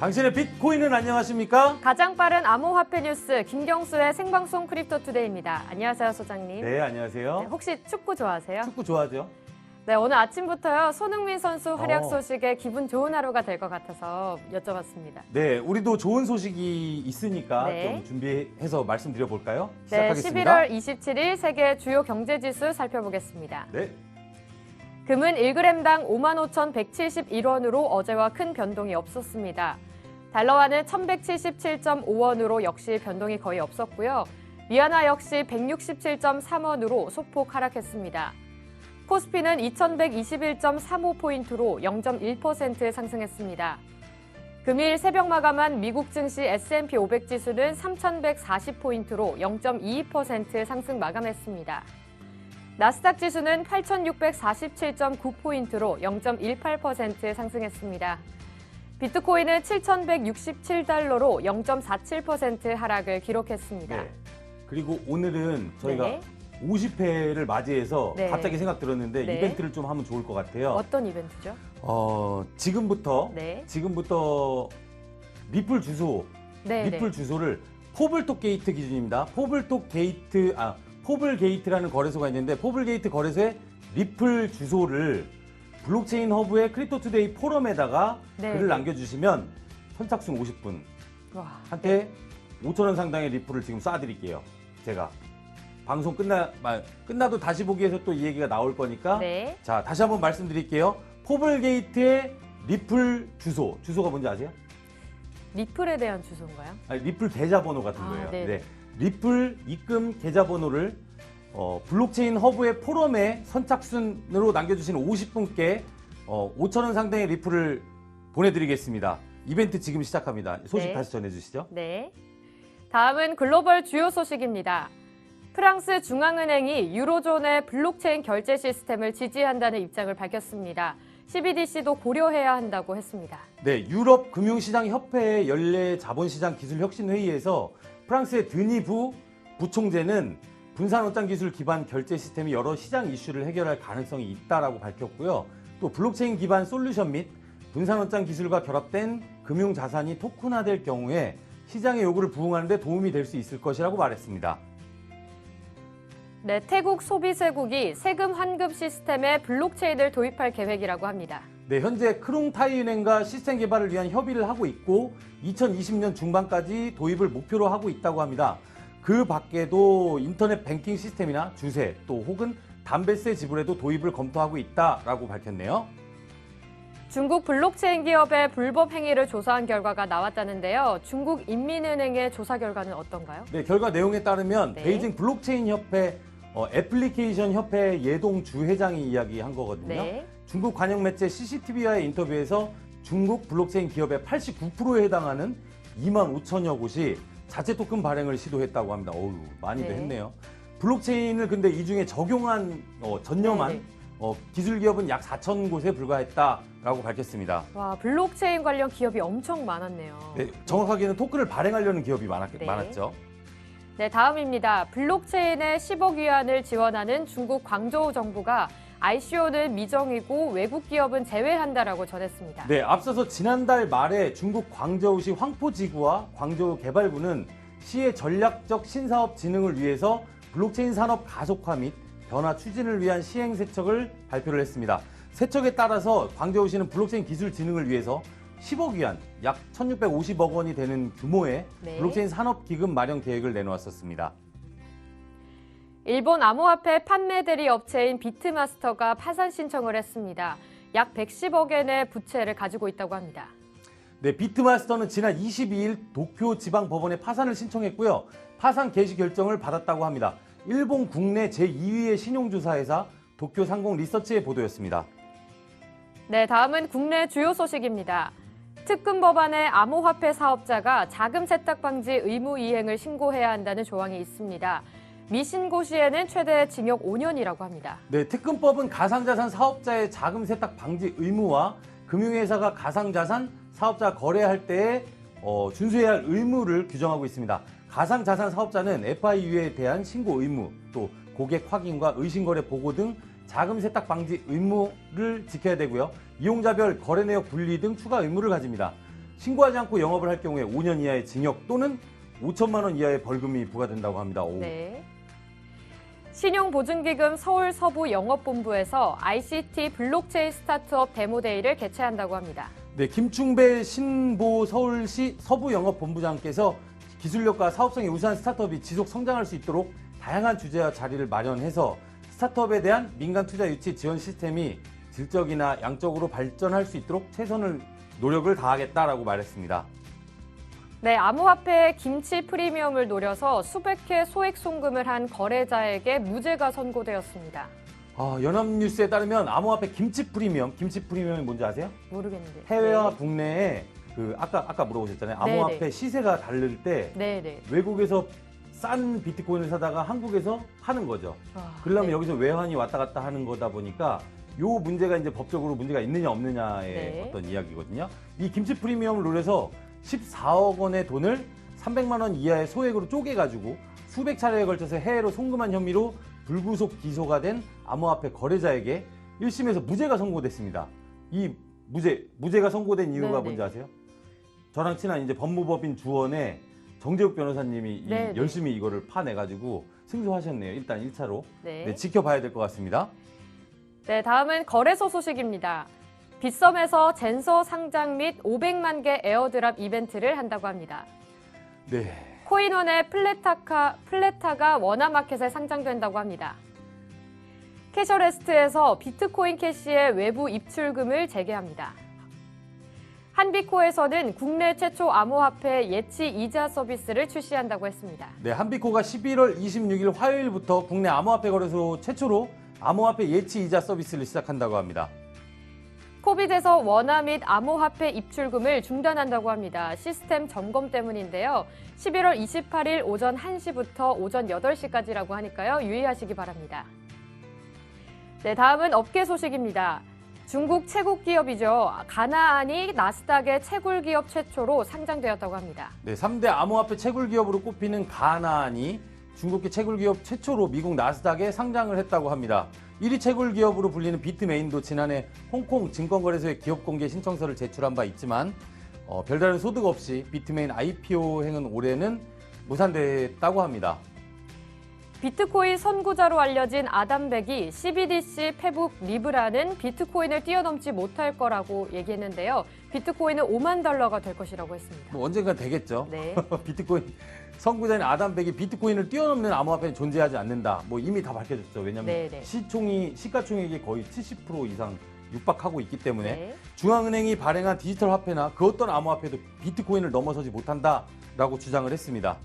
당신의 비트코인은 안녕하십니까? 가장 빠른 암호화폐 뉴스 김경수의 생방송 크립토투데이입니다. 안녕하세요, 소장님. 네, 안녕하세요. 네, 혹시 축구 좋아하세요? 축구 좋아하죠? 네, 오늘 아침부터요. 손흥민 선수 활약 어. 소식에 기분 좋은 하루가 될 것 같아서 여쭤봤습니다. 네, 우리도 좋은 소식이 있으니까 네. 좀 준비해서 말씀드려 볼까요? 네, 시작하겠습니다. 11월 27일 세계 주요 경제지수 살펴보겠습니다. 네. 금은 1g당 55,171원으로 어제와 큰 변동이 없었습니다. 달러화는 1,177.5원으로 역시 변동이 거의 없었고요. 위안화 역시 167.3원으로 소폭 하락했습니다. 코스피는 2,121.35포인트로 0.1% 상승했습니다. 금일 새벽 마감한 미국 증시 S&P 500 지수는 3,140포인트로 0.22% 상승 마감했습니다. 나스닥 지수는 8,647.9포인트로 0.18% 상승했습니다. 비트코인은 7,167달러로 0.47% 하락을 기록했습니다. 네. 그리고 오늘은 저희가 네. 50회를 맞이해서 네. 갑자기 생각 들었는데 네. 이벤트를 좀 하면 좋을 것 같아요. 어떤 이벤트죠? 지금부터 네. 리플 주소, 네, 리플 주소를 포블톡 게이트 기준입니다. 포블 게이트라는 거래소가 있는데 포블 게이트 거래소의 리플 주소를 블록체인 허브의 크립토투데이 포럼에다가 네. 글을 남겨주시면 선착순 50분한테 와. 5,000원 상당의 리플을 지금 쏴드릴게요. 제가 방송 끝나도 다시 보기에서 또 이 얘기가 나올 거니까 네. 자, 다시 한번 말씀드릴게요. 포블 게이트의 리플 주소가 뭔지 아세요? 리플에 대한 주소인가요? 아니, 리플 계좌번호 같은 거예요. 네. 네. 리플 입금 계좌번호를 블록체인 허브의 포럼에 선착순으로 남겨주시는 50분께 5,000원 상당의 리플을 보내드리겠습니다. 이벤트 지금 시작합니다. 소식 네. 다시 전해주시죠. 네. 다음은 글로벌 주요 소식입니다. 프랑스 중앙은행이 유로존의 블록체인 결제 시스템을 지지한다는 입장을 밝혔습니다. CBDC도 고려해야 한다고 했습니다. 네, 유럽 금융시장 협회의 연례 자본시장 기술 혁신 회의에서 프랑스의 드니 부총재는 분산원장 기술 기반 결제 시스템이 여러 시장 이슈를 해결할 가능성이 있다라고 밝혔고요. 또 블록체인 기반 솔루션 및 분산원장 기술과 결합된 금융 자산이 토큰화될 경우에 시장의 요구를 부응하는 데 도움이 될 수 있을 것이라고 말했습니다. 네, 태국 소비세국이 세금 환급 시스템에 블록체인을 도입할 계획이라고 합니다. 네, 현재 크롱타이은행과 시스템 개발을 위한 협의를 하고 있고 2020년 중반까지 도입을 목표로 하고 있다고 합니다. 그 밖에도 인터넷 뱅킹 시스템이나 주세 또 혹은 담배세 지불에도 도입을 검토하고 있다라고 밝혔네요. 중국 블록체인 기업의 불법 행위를 조사한 결과가 나왔다는데요. 중국 인민은행의 조사 결과는 어떤가요? 네, 결과 내용에 따르면 네. 베이징 블록체인 협회 애플리케이션 협회 예동 주회장이 이야기한 거거든요. 네. 중국 관영 매체 CCTV와의 인터뷰에서 중국 블록체인 기업의 89%에 해당하는 2만 5천여 곳이 자체 토큰 발행을 시도했다고 합니다. 어우, 많이들 네. 했네요. 블록체인을 근데 이 중에 적용한 전념한 네. 기술 기업은 약 4천 곳에 불과했다라고 밝혔습니다. 와, 블록체인 관련 기업이 엄청 많았네요. 네, 정확하게는 토큰을 발행하려는 기업이 네. 많았죠. 네, 다음입니다. 블록체인에 10억 위안을 지원하는 중국 광저우 정부가 ICO는 미정이고 외국 기업은 제외한다라고 전했습니다. 네, 앞서서 지난달 말에 중국 광저우시 황포지구와 광저우 개발부는 시의 전략적 신사업 진흥을 위해서 블록체인 산업 가속화 및 변화 추진을 위한 시행 세척을 발표를 했습니다. 세척에 따라서 광저우시는 블록체인 기술 진흥을 위해서 10억 위안, 약 1,650억 원이 되는 규모의 네. 블록체인 산업 기금 마련 계획을 내놓았었습니다. 일본 암호화폐 판매 대리 업체인 비트마스터가 파산 신청을 했습니다. 약 110억엔의 부채를 가지고 있다고 합니다. 네, 비트마스터는 지난 22일 도쿄 지방법원에 파산을 신청했고요. 파산 개시 결정을 받았다고 합니다. 일본 국내 제2위의 신용조사회사 도쿄 상공 리서치의 보도였습니다. 네, 다음은 국내 주요 소식입니다. 특금 법안에 암호화폐 사업자가 자금 세탁 방지 의무 이행을 신고해야 한다는 조항이 있습니다. 미신고 시에는 최대 징역 5년이라고 합니다. 네, 특금법은 가상자산 사업자의 자금 세탁 방지 의무와 금융회사가 가상자산 사업자 거래할 때에 준수해야 할 의무를 규정하고 있습니다. 가상자산 사업자는 FIU에 대한 신고 의무, 또 고객 확인과 의심거래 보고 등 자금 세탁 방지 의무를 지켜야 되고요. 이용자별 거래 내역 분리 등 추가 의무를 가집니다. 신고하지 않고 영업을 할 경우에 5년 이하의 징역 또는 5천만 원 이하의 벌금이 부과된다고 합니다. 오. 네. 신용보증기금 서울 서부 영업본부에서 ICT 블록체인 스타트업 데모데이를 개최한다고 합니다. 네, 김충배 신보 서울시 서부영업본부장께서 기술력과 사업성이 우수한 스타트업이 지속 성장할 수 있도록 다양한 주제와 자리를 마련해서 스타트업에 대한 민간 투자 유치 지원 시스템이 질적이나 양적으로 발전할 수 있도록 최선을 노력을 다하겠다라고 말했습니다. 네, 암호화폐 김치 프리미엄을 노려서 수백 회 소액 송금을 한 거래자에게 무죄가 선고되었습니다. 연합뉴스에 따르면 암호화폐 김치 프리미엄이 뭔지 아세요? 모르겠는데. 해외와 네. 국내에 아까 물어보셨잖아요. 네네. 암호화폐 시세가 다를 때 네네. 외국에서 싼 비트코인을 사다가 한국에서 파는 거죠. 그러려면 네. 여기서 외환이 왔다 갔다 하는 거다 보니까 요 문제가 이제 법적으로 문제가 있느냐 없느냐의 네. 어떤 이야기거든요. 이 김치 프리미엄을 노려서 14억 원의 돈을 300만 원 이하의 소액으로 쪼개가지고 수백 차례에 걸쳐서 해외로 송금한 혐의로 불구속 기소가 된 암호화폐 거래자에게 1심에서 무죄가 선고됐습니다. 이 무죄가 선고된 이유가 네네. 뭔지 아세요? 저랑 친한 이제 법무법인 주원의 정재욱 변호사님이 네네. 열심히 이거를 파내가지고 승소하셨네요. 일단 1차로. 네. 네, 지켜봐야 될 것 같습니다. 네, 다음은 거래소 소식입니다. 빗썸에서 젠서 상장 및 500만 개 에어드랍 이벤트를 한다고 합니다. 네. 코인원의 플레타가 워나마켓에 상장된다고 합니다. 캐셔레스트에서 비트코인 캐시의 외부 입출금을 재개합니다. 한비코에서는 국내 최초 암호화폐 예치 이자 서비스를 출시한다고 했습니다. 네, 한비코가 11월 26일 화요일부터 국내 암호화폐 거래소 최초로 암호화폐 예치 이자 서비스를 시작한다고 합니다. 코빗에서 원화 및 암호화폐 입출금을 중단한다고 합니다. 시스템 점검 때문인데요. 11월 28일 오전 1시부터 오전 8시까지라고 하니까요. 유의하시기 바랍니다. 네, 다음은 업계 소식입니다. 중국 채굴 기업이죠. 가나안이 나스닥의 채굴 기업 최초로 상장되었다고 합니다. 네, 3대 암호화폐 채굴 기업으로 꼽히는 가나안이 중국계 채굴 기업 최초로 미국 나스닥에 상장을 했다고 합니다. 1위 채굴 기업으로 불리는 비트메인도 지난해 홍콩 증권거래소에 기업 공개 신청서를 제출한 바 있지만 별다른 소득 없이 비트메인 IPO 행은 올해는 무산됐다고 합니다. 비트코인 선구자로 알려진 아담백이 CBDC 페북 리브라는 비트코인을 뛰어넘지 못할 거라고 얘기했는데요. 비트코인은 $50,000가 될 것이라고 했습니다. 뭐 언젠가 되겠죠. 네. 비트코인 선구자인 아담백이 비트코인을 뛰어넘는 암호화폐는 존재하지 않는다. 뭐 이미 다 밝혀졌죠. 왜냐하면 네네. 시가총액이 거의 70% 이상 육박하고 있기 때문에 네. 중앙은행이 발행한 디지털 화폐나 그 어떤 암호화폐도 비트코인을 넘어서지 못한다라고 주장을 했습니다.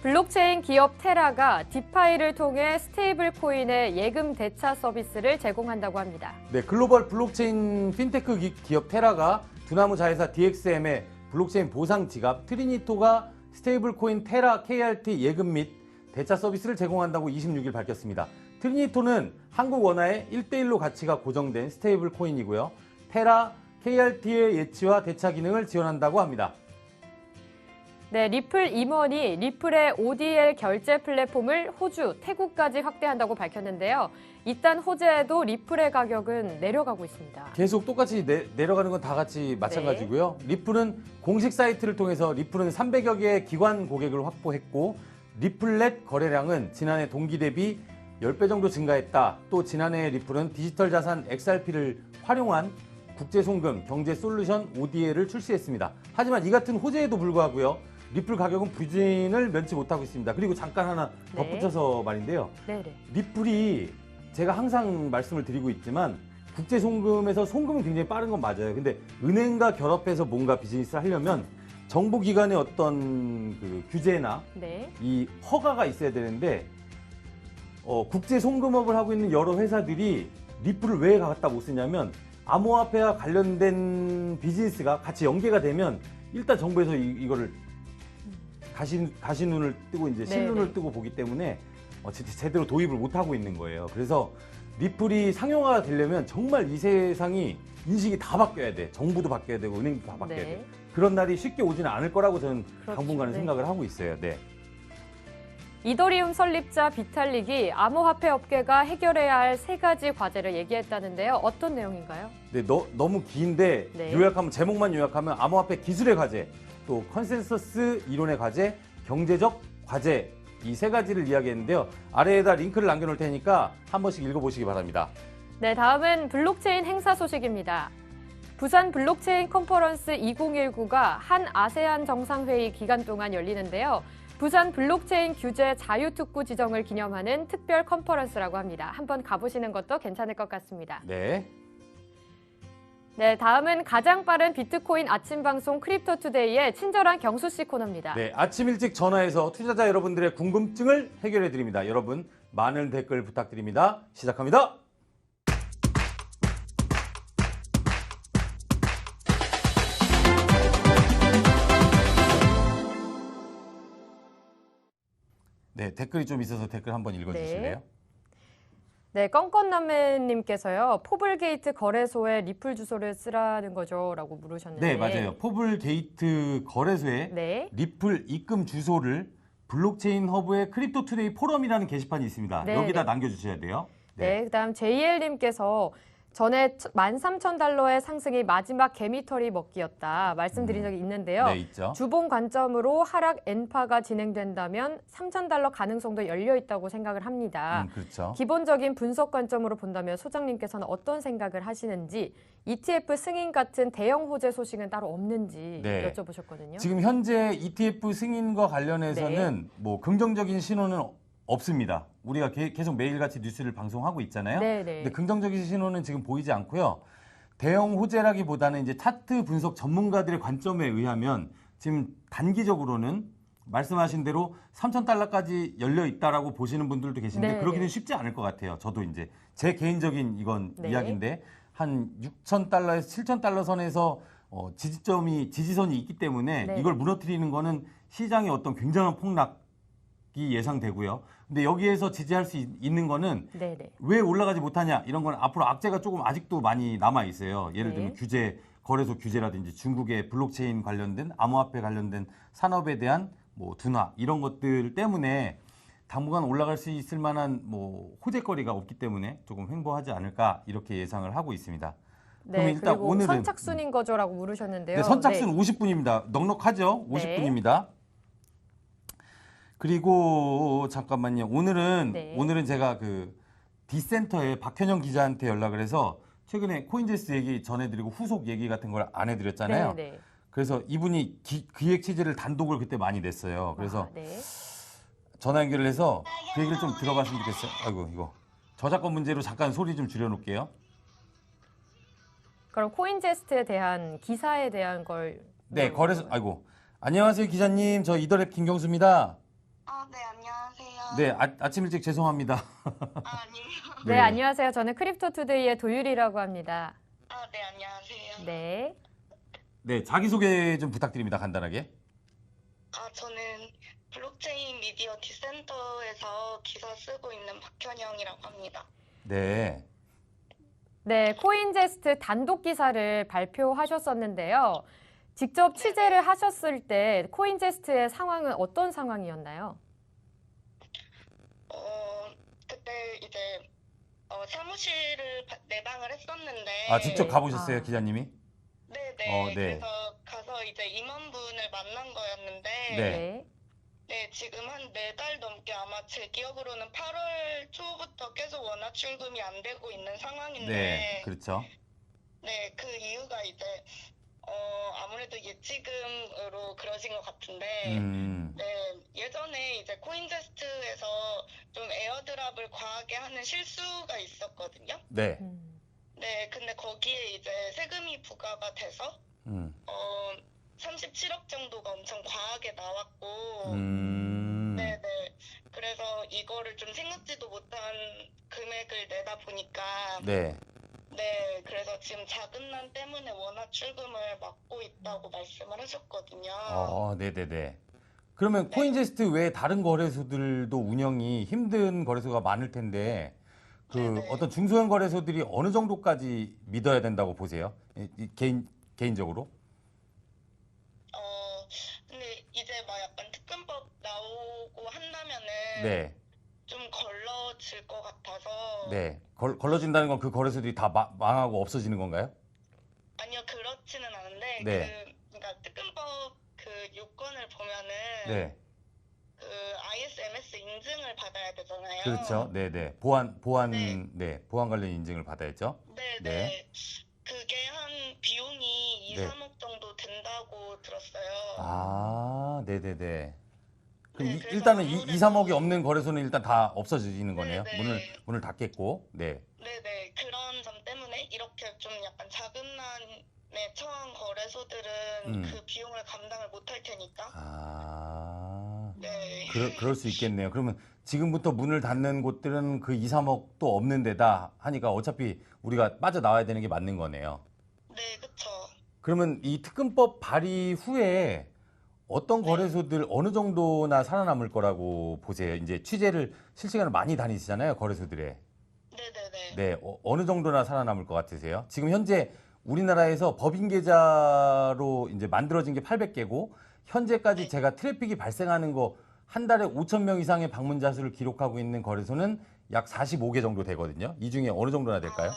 블록체인 기업 테라가 디파이를 통해 스테이블 코인의 예금 대차 서비스를 제공한다고 합니다. 네, 글로벌 블록체인 핀테크 기업 테라가 두나무 자회사 DXM의 블록체인 보상 지갑 트리니토가 스테이블 코인 테라 KRT 예금 및 대차 서비스를 제공한다고 26일 밝혔습니다. 트리니토는 한국 원화의 1대1로 가치가 고정된 스테이블 코인이고요. 테라 KRT의 예치와 대차 기능을 지원한다고 합니다. 네, 리플 임원이 리플의 ODL 결제 플랫폼을 호주, 태국까지 확대한다고 밝혔는데요. 이딴 호재에도 리플의 가격은 내려가고 있습니다. 계속 똑같이 내려가는 건 다 같이 마찬가지고요. 리플은 공식 사이트를 통해서 리플은 300여 개의 기관 고객을 확보했고 리플넷 거래량은 지난해 동기 대비 10배 정도 증가했다. 또 지난해 리플은 디지털 자산 XRP를 활용한 국제송금 경제 솔루션 ODL을 출시했습니다. 하지만 이 같은 호재에도 불구하고요. 리플 가격은 부진을 면치 못하고 있습니다. 그리고 잠깐 하나 덧붙여서 말인데요. 네네. 리플이 제가 항상 말씀을 드리고 있지만 국제송금에서 송금은 굉장히 빠른 건 맞아요. 근데 은행과 결합해서 뭔가 비즈니스를 하려면 정보기관의 어떤 그 규제나 네. 이 허가가 있어야 되는데 국제송금업을 하고 있는 여러 회사들이 리플을 왜 갖다 못 쓰냐면 암호화폐와 관련된 비즈니스가 같이 연계가 되면 일단 정부에서 이거를 가시눈을 뜨고 이제 실눈을 네네. 뜨고 보기 때문에 제대로 도입을 못 하고 있는 거예요. 그래서 리플이 상용화가 되려면 정말 이 세상이 인식이 다 바뀌어야 돼. 정부도 바뀌어야 되고 은행도 다 바뀌어야 네. 돼. 그런 날이 쉽게 오지는 않을 거라고 저는 그렇죠. 당분간은 네. 생각을 하고 있어요. 네. 이더리움 설립자 비탈릭이 암호화폐 업계가 해결해야 할 3가지 과제를 얘기했다는데요. 어떤 내용인가요? 네, 너무 긴데 네. 요약하면 제목만 요약하면 암호화폐 기술의 과제, 또 컨센서스 이론의 과제, 경제적 과제 이 3가지를 이야기했는데요. 아래에다 링크를 남겨놓을 테니까 한 번씩 읽어보시기 바랍니다. 네, 다음은 블록체인 행사 소식입니다. 부산 블록체인 컨퍼런스 2019가 한 아세안 정상회의 기간 동안 열리는데요. 부산 블록체인 규제 자유특구 지정을 기념하는 특별 컨퍼런스라고 합니다. 한번 가보시는 것도 괜찮을 것 같습니다. 네. 네, 다음은 가장 빠른 비트코인 아침 방송 크립토투데이의 친절한 경수 씨 코너입니다. 네, 아침 일찍 전화해서 투자자 여러분들의 궁금증을 해결해 드립니다. 여러분 많은 댓글 부탁드립니다. 시작합니다. 네, 댓글이 좀 있어서 댓글 한번 읽어주실래요? 네, 껌껌남매님께서요. 포블게이트 거래소에 리플 주소를 쓰라는 거죠? 라고 물으셨는데. 네, 맞아요. 포블게이트 거래소에 네. 리플 입금 주소를 블록체인 허브의 크립토투데이 포럼이라는 게시판이 있습니다. 네, 여기다 네. 남겨주셔야 돼요. 네, 그다음 JL님께서 전에 13,000달러의 상승이 마지막 개미털이 먹기였다 말씀드린 적이 있는데요. 네, 있죠. 주봉 관점으로 하락 N파가 진행된다면 3,000달러 가능성도 열려 있다고 생각을 합니다. 그렇죠. 기본적인 분석 관점으로 본다면 소장님께서는 어떤 생각을 하시는지 ETF 승인 같은 대형 호재 소식은 따로 없는지 네. 여쭤보셨거든요. 지금 현재 ETF 승인과 관련해서는 뭐 긍정적인 신호는 없습니다. 우리가 계속 매일같이 뉴스를 방송하고 있잖아요. 네, 근데 네. 긍정적인 신호는 지금 보이지 않고요. 대형 호재라기보다는 이제 차트 분석 전문가들의 관점에 의하면 지금 단기적으로는 말씀하신 대로 3,000달러까지 열려 있다라고 보시는 분들도 계신데 네, 그러기는 네. 쉽지 않을 것 같아요. 저도 이제 제 개인적인 이건 네. 이야기인데 한 6,000달러에서 7,000달러 선에서 지지선이 있기 때문에 네. 이걸 무너뜨리는 거는 시장의 어떤 굉장한 폭락이 예상되고요. 근데 여기에서 지지할 수 있는 거는 네, 네. 왜 올라가지 못하냐 이런 건 앞으로 악재가 조금 아직도 많이 남아 있어요. 예를 들면 네. 거래소 규제라든지 중국의 블록체인 관련된 암호화폐 관련된 산업에 대한 뭐 둔화 이런 것들 때문에 당분간 올라갈 수 있을 만한 뭐 호재거리가 없기 때문에 조금 횡보하지 않을까 이렇게 예상을 하고 있습니다. 네, 그러면 일단 그리고 오늘은 선착순인 거죠라고 물으셨는데요. 네, 선착순 50분입니다. 넉넉하죠? 네. 50분입니다. 그리고 잠깐만요. 네. 오늘은 제가 그 디센터에 박현영 기자한테 연락을 해서 최근에 코인제스 얘기 전해드리고 후속 얘기 같은 걸 안 해드렸잖아요. 네, 네. 그래서 이분이 기획 취재를 단독을 그때 많이 냈어요. 그래서 아, 네. 전화 연결을 해서 그 얘기를 좀 들어봤으면 좋겠어요. 아이고 이거 저작권 문제로 잠깐 소리 좀 줄여놓을게요. 그럼 코인제스트에 대한 기사에 대한 걸 네, 거래소 아이고 안녕하세요 기자님. 저 이더랩 김경수입니다. 네, 안녕하세요. 네, 아침 일찍 죄송합니다. 아니요. 네, 네. 안녕하세요. 저는 크립토투데이의 도율이라고 합니다. 네, 안녕하세요. 네. 네, 자기소개 좀 부탁드립니다. 간단하게. 저는 블록체인 미디어 디센터에서 기사 쓰고 있는 박현영이라고 합니다. 네. 네, 코인제스트 단독 기사를 발표하셨었는데요. 직접 취재를 하셨을 때 코인제스트의 상황은 어떤 상황이었나요? 그때 이제 사무실을 내방을 했었는데 직접 가보셨어요, 아. 기자님이? 네네. 네. 그래서 가서 이제 임원분을 만난 거였는데 네. 네, 지금 한 4달 넘게 아마 제 기억으로는 8월 초부터 계속 원화 출금이 안 되고 있는 상황인데 네, 그렇죠. 네, 그 이유가 이제 아무래도 예치금으로 그러신 것 같은데 네, 예전에 이제 코인제스트에서 좀 에어드랍을 과하게 하는 실수가 있었거든요. 네. 네, 근데 거기에 이제 세금이 부과가 돼서 37억 정도가 엄청 과하게 나왔고 네네. 그래서 이거를 좀 생각지도 못한 금액을 내다 보니까 네. 네, 그래서 지금 자금난 때문에 원화 출금을 막고 있다고 말씀을 하셨거든요. 네네네. 그러면 코인제스트 외에 다른 거래소들도 운영이 힘든 거래소가 많을 텐데 네네. 어떤 중소형 거래소들이 어느 정도까지 믿어야 된다고 보세요? 개인적으로? 근데 이제 막 약간 특근법 나오고 한다면은 네. 좀 걸러질 것 같아서. 네. 걸러진다는 건 그 거래소들이 다 망하고 없어지는 건가요? 아니요, 그렇지는 않은데 네. 그러니까 특근법 그 요건을 보면은 네. 그 ISMS 인증을 받아야 되잖아요. 그렇죠. 네네. 보안, 네. 네. 보안 관련 인증을 받아야죠. 네, 네. 네. 그게 한 비용이 2, 네. 3억 정도 된다고 들었어요. 아, 네네네. 그럼 네, 그래서 일단은 아무래도- 2, 3억이 없는 거래소는 일단 다 없어지는 거네요. 네네. 문을 닫겠고. 네. 네네. 그런 점 때문에 이렇게 좀 약간 자금난에 처한 거래소들은 그 비용을 감당을 못할 테니까. 아, 네. 그럴 수 있겠네요. 그러면 지금부터 문을 닫는 곳들은 그 2, 3억도 없는 데다 하니까 어차피 우리가 빠져나와야 되는 게 맞는 거네요. 네, 그쵸. 그러면 이 특근법 발의 후에 어떤 거래소들 어느 정도나 살아남을 거라고 보세요? 이제 취재를 실시간으로 많이 다니시잖아요, 거래소들에. 네네네. 네, 어느 정도나 살아남을 것 같으세요? 지금 현재 우리나라에서 법인 계좌로 이제 만들어진 게 800개고 현재까지 네. 제가 트래픽이 발생하는 거 한 달에 5천 명 이상의 방문자 수를 기록하고 있는 거래소는 약 45개 정도 되거든요. 이 중에 어느 정도나 될까요?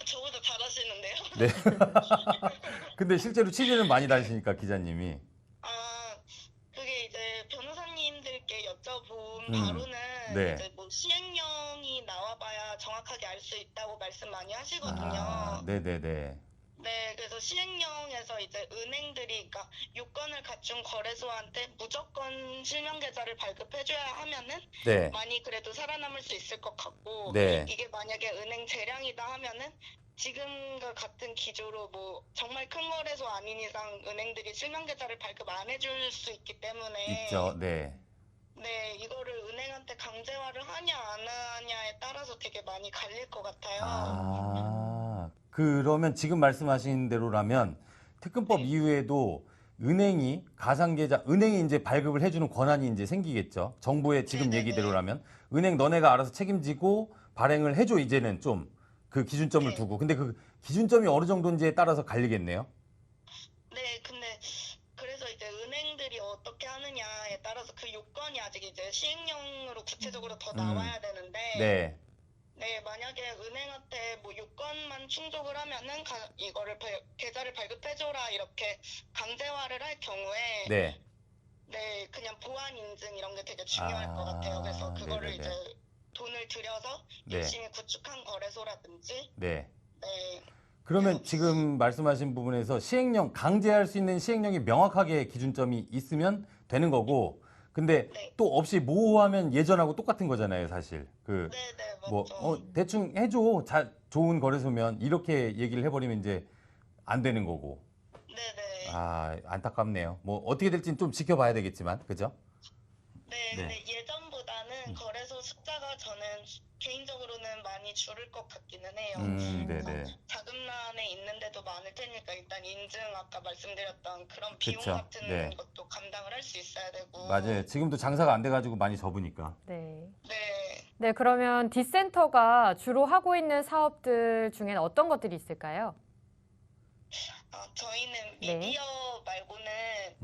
저보다 잘하시는데요? 네. 근데 실제로 취재는 많이 다니시니까 기자님이. 그게 이제 변호사님들께 여쭤본 음, 바로는 네. 이제 뭐 시행령이 나와봐야 정확하게 알 수 있다고 말씀 많이 하시거든요. 아, 네네네. 네, 그래서 시행령에서 이제 은행들이 그러니까 요건을 갖춘 거래소한테 무조건 실명 계좌를 발급해줘야 하면은 네. 많이 그래도 살아남을 수 있을 것 같고 네. 이게 만약에 은행 재량이다 하면은 지금과 같은 기조로 뭐 정말 큰 거래소 아닌 이상 은행들이 실명 계좌를 발급 안 해줄 수 있기 때문에 있죠. 네. 네, 이거를 은행한테 강제화를 하냐 안 하냐에 따라서 되게 많이 갈릴 것 같아요. 아, 그러면 지금 말씀하신 대로라면 특근법 네. 이후에도 은행이 가상계좌, 은행이 이제 발급을 해주는 권한이 이제 생기겠죠. 정부의 지금 네네네. 얘기대로라면. 은행 너네가 알아서 책임지고 발행을 해줘, 이제는 좀 그 기준점을 네. 두고. 근데 그 기준점이 어느 정도인지에 따라서 갈리겠네요. 네, 근데 그래서 이제 은행들이 어떻게 하느냐에 따라서 그 요건이 아직 이제 시행령으로 구체적으로 더 나와야 되는데 네. 네, 만약에 은행한테 뭐 요건만 충족을 하면은 이거를 계좌를 발급해줘라 이렇게 강제화를 할 경우에 네. 네, 그냥 보안 인증 이런 게 되게 중요할 것 같아요. 그래서 그거를 네네네. 이제 돈을 들여서 네. 열심히 구축한 거래소라든지 네. 네, 그러면 지금 말씀하신 부분에서 시행령, 강제할 수 있는 시행령이 명확하게 기준점이 있으면 되는 거고, 근데 네. 또 없이 모호하면 예전하고 똑같은 거잖아요, 사실. 네, 뭐, 맞죠. 대충 해줘. 좋은 거래소면 이렇게 얘기를 해버리면 이제 안 되는 거고. 네. 아, 안타깝네요. 뭐, 어떻게 될지는 좀 지켜봐야 되겠지만, 그죠? 네, 네. 근데 예전보다는 거래소 숫자가 저는 개인적으로는 많이 줄을 것 같기는 해요. 네네. 자금난에 있는데도 많을 테니까 일단 인증 아까 말씀드렸던 그런 비용 그쵸. 같은 네. 것도 감당을 할 수 있어야 되고. 맞아요. 지금도 장사가 안 돼가지고 많이 접으니까. 네. 네. 네, 그러면 디센터가 주로 하고 있는 사업들 중엔 어떤 것들이 있을까요? 저희는 네. 미디어 말고는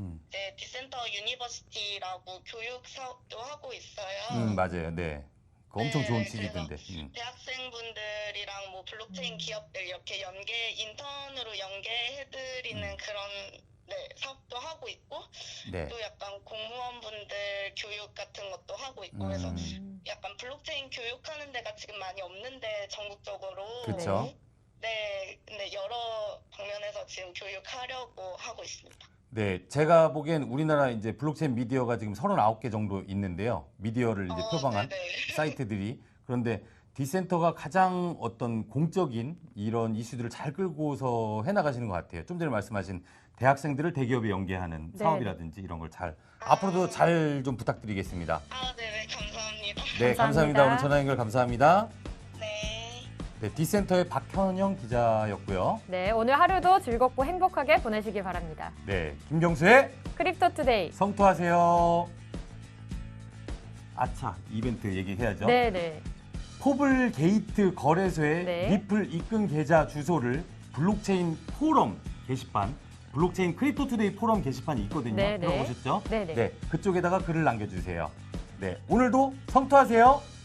음. 이제 디센터 유니버시티라고 교육 사업도 하고 있어요. 맞아요. 네. 그거 엄청 네, 좋은 그래서 취지던데. 대학생분들이랑 뭐 블록체인 기업들 이렇게 인턴으로 연계해드리는 그런 네, 사업도 하고 있고 네. 또 약간 공무원분들 교육 같은 것도 하고 있고 그래서 약간 블록체인 교육하는 데가 지금 많이 없는데 전국적으로 그쵸. 네, 근데 여러 방면에서 지금 교육하려고 하고 있습니다. 네, 제가 보기엔 우리나라 이제 블록체인 미디어가 지금 39개 정도 있는데요. 미디어를 이제 표방한 네네. 사이트들이. 그런데 디센터가 가장 어떤 공적인 이런 이슈들을 잘 끌고서 해나가시는 것 같아요. 좀 전에 말씀하신 대학생들을 대기업에 연계하는 네. 사업이라든지 이런 걸 앞으로도 잘 좀 부탁드리겠습니다. 네네, 감사합니다. 네, 감사합니다. 감사합니다. 오늘 전화 연결 감사합니다. 네. 네, 디센터의 박현영 기자였고요. 네, 오늘 하루도 즐겁고 행복하게 보내시기 바랍니다. 네, 김경수의 크립토 투데이. 성투하세요. 아차, 이벤트 얘기해야죠. 네. 포블 게이트 거래소의 네. 리플 입금 계좌 주소를 블록체인 포럼 게시판, 블록체인 크립토투데이 포럼 게시판이 있거든요. 네. 들어보셨죠? 네. 네, 그쪽에다가 글을 남겨주세요. 네, 오늘도 성투하세요.